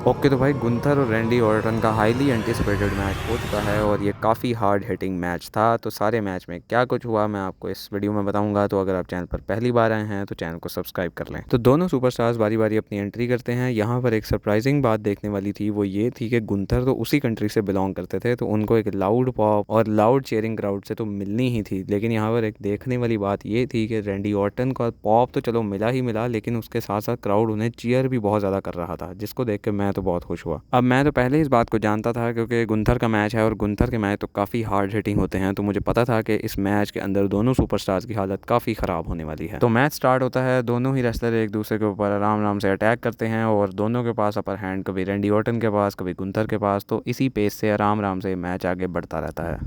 Okay तो भाई Gunther और रैंडी ऑर्टन का हाईली एंटिसिपेटेड मैच हो चुका है और ये काफ़ी हार्ड हिटिंग मैच था। तो सारे मैच में क्या कुछ हुआ मैं आपको इस वीडियो में बताऊंगा। तो अगर आप चैनल पर पहली बार आए हैं तो चैनल को सब्सक्राइब कर लें। तो दोनों सुपरस्टार्स बारी बारी अपनी एंट्री करते हैं। यहाँ पर एक सरप्राइजिंग बात देखने वाली थी, वो ये थी कि गुंथर तो उसी कंट्री से बिलोंग करते थे, तो उनको एक लाउड पॉप और लाउड चेयरिंग क्राउड से तो मिलनी ही थी। लेकिन यहाँ पर एक देखने वाली बात ये थी कि रैंडी ऑर्टन का पॉप तो चलो मिला ही मिला, लेकिन उसके साथ साथ क्राउड उन्हें चीयर भी बहुत ज़्यादा कर रहा था, जिसको देख के मैं तो बहुत खुश हुआ। अब मैं तो पहले इस बात को जानता था क्योंकि गुंथर का मैच है और गुंथर के मैच तो काफ़ी हार्ड हिटिंग होते हैं, तो मुझे पता था कि इस मैच के अंदर दोनों सुपरस्टार्स की हालत काफ़ी ख़राब होने वाली है। तो मैच स्टार्ट होता है, दोनों ही रेसलर एक दूसरे के ऊपर आराम आराम से अटैक करते हैं और दोनों के पास अपर हैंड, कभी रैंडी ऑर्टन के पास कभी गुंथर के पास। तो इसी पेस से आराम आराम से मैच आगे बढ़ता रहता है।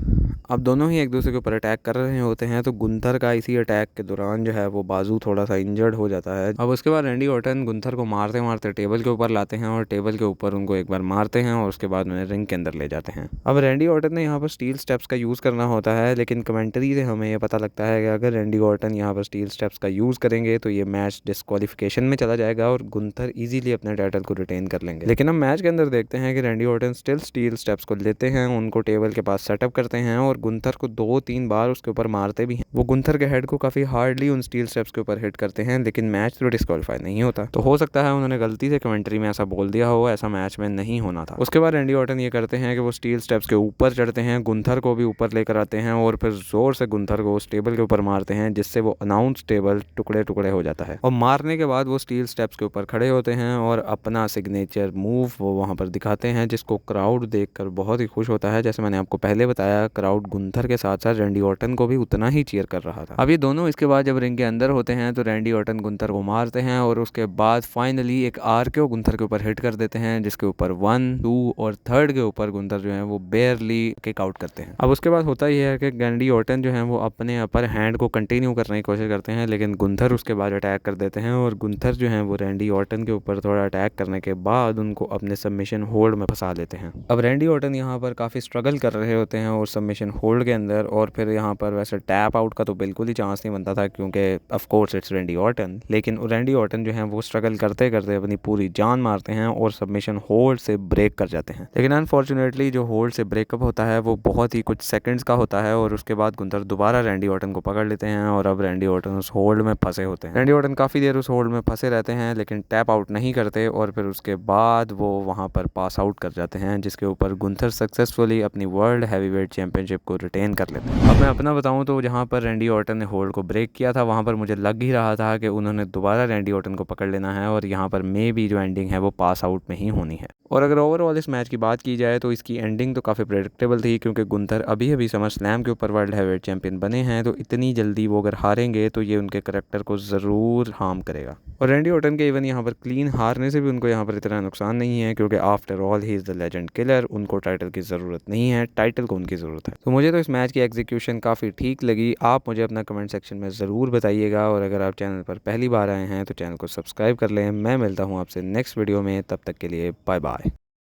अब दोनों ही एक दूसरे के ऊपर अटैक कर रहे होते हैं, तो गुंथर का इसी अटैक के दौरान जो है वो बाजू थोड़ा सा इंजर्ड हो जाता है। अब उसके बाद रैंडी ऑर्टन गुंथर को मारते मारते टेबल के ऊपर लाते हैं और टेबल के ऊपर उनको एक बार मारते हैं और उसके बाद उन्हें रिंग के अंदर ले जाते हैं। अब रैंडी ऑर्टन ने यहाँ पर स्टील स्टेप्स का यूज़ करना होता है, लेकिन कमेंट्री से हमें यह पता लगता है कि अगर रैंडी ऑर्टन यहाँ पर स्टील स्टेप्स का यूज़ करेंगे तो ये मैच डिस्क्वालिफिकेशन में चला जाएगा और गुंथर ईजिली अपने टाइटल को रिटेन कर लेंगे। लेकिन हम मैच के अंदर देखते हैं कि Randy Orton still steel steps को लेते हैं, उनको टेबल के पास सेटअप करते हैं और गुंथर को 2-3 बार उसके ऊपर मारते भी हैं। वो गुंथर के हेड को काफ़ी हार्डली उन स्टील स्टेप्स के ऊपर हिट करते हैं, लेकिन मैच तो डिस्क्वालीफाई नहीं होता। तो हो सकता है उन्होंने गलती से कमेंट्री में ऐसा बोल दिया हो, ऐसा मैच में नहीं होना था। उसके बाद रैंडी ऑर्टन ये करते हैं कि वो स्टील स्टेप्स के ऊपर चढ़ते हैं, गुंथर को भी ऊपर लेकर आते हैं और फिर जोर से गुंथर को उस टेबल के ऊपर मारते हैं, जिससे वो अनाउंस टेबल टुकड़े टुकड़े हो जाता है। और मारने के बाद वो स्टील स्टेप्स के ऊपर खड़े होते हैं और अपना सिग्नेचर मूव वो वहाँ पर दिखाते हैं, जिसको क्राउड देखकर बहुत ही खुश होता है। जैसे मैंने आपको पहले बताया, क्राउड गुंथर के साथ साथ रैंडी ऑर्टन को भी उतना ही चीयर कर रहा था। अब ये दोनों इसके बाद जब रिंग के अंदर होते हैं तो रैंडी ऑर्टन गुंथर को मारते हैं और उसके बाद फाइनली एक आरकेओ गुंथर के ऊपर हिट कर देते हैं, जिसके ऊपर 1, 2 और 3 के ऊपर गुंथर जो है वो बेयरली किक आउट करते हैं। अब उसके बाद होता यह है कि रैंडी ऑर्टन जो है वो अपने अपर हैंड को कंटिन्यू करने की कोशिश करते हैं, लेकिन गुंथर उसके बाद अटैक कर देते हैं और गुंथर जो है वो रैंडी ऑर्टन के ऊपर थोड़ा अटैक करने के बाद उनको अपने सबमिशन होल्ड में फंसा लेते हैं। अब रैंडी ऑर्टन यहाँ पर काफ़ी स्ट्रगल कर रहे होते हैं और सबमिशन होल्ड के अंदर, और फिर यहाँ पर वैसे टैप आउट का तो बिल्कुल ही चांस नहीं बनता था क्योंकि of course it's Randy Orton. लेकिन रैंडी ऑर्टन जो है वो स्ट्रगल करते करते अपनी पूरी जान मारते हैं और सबमिशन होल्ड से ब्रेक कर जाते हैं। लेकिन अनफॉर्चुनेटली जो होल्ड से ब्रेकअप होता है वो बहुत ही कुछ सेकंड्स का होता है और उसके बाद गुंथर दोबारा रैंडी ऑर्टन को पकड़ लेते हैं और अब रैंडी ऑर्टन उस होल्ड में फंसे होते हैं। रैंडी ऑर्टन काफ़ी देर उस होल्ड में फंसे रहते हैं लेकिन टैप आउट नहीं करते और फिर उसके बाद वो वहाँ पर पास आउट कर जाते हैं, जिसके ऊपर गुंथर सक्सेसफुली अपनी वर्ल्ड हैवीवेट चैंपियनशिप को रिटेन कर लेते हैं। अब मैं अपना बताऊं तो जहाँ पर रैंडी ऑर्टन ने होल्ड को ब्रेक किया था वहाँ पर मुझे लग ही रहा था कि उन्होंने दोबारा रैंडी ऑर्टन को पकड़ लेना है और यहाँ पर मे बी जो एंडिंग है वो पास आउट में ही होनी है। और अगर ओवरऑल इस मैच की बात की जाए तो इसकी एंडिंग तो काफ़ी प्रेडिक्टेबल थी, क्योंकि गुंथर अभी अभी समर स्लैम के ऊपर वर्ल्ड हैवीवेट चैंपियन बने हैं, तो इतनी जल्दी वो अगर हारेंगे तो ये उनके करैक्टर को ज़रूर हार्म करेगा। और रैंडी ऑर्टन के इवन यहाँ पर क्लीन हारने से भी उनको यहाँ पर इतना नुकसान नहीं है, क्योंकि after all he is the legend killer. उनको टाइटल की ज़रूरत नहीं है, टाइटल को उनकी ज़रूरत है। तो मुझे तो इस मैच की एग्जीक्यूशन काफ़ी ठीक लगी। आप मुझे अपना कमेंट सेक्शन में ज़रूर बताइएगा और अगर आप चैनल पर पहली बार आए हैं तो चैनल को सब्सक्राइब कर लें। मैं मिलता हूँ आपसे नेक्स्ट वीडियो में, तब तक के लिए बाय बाय।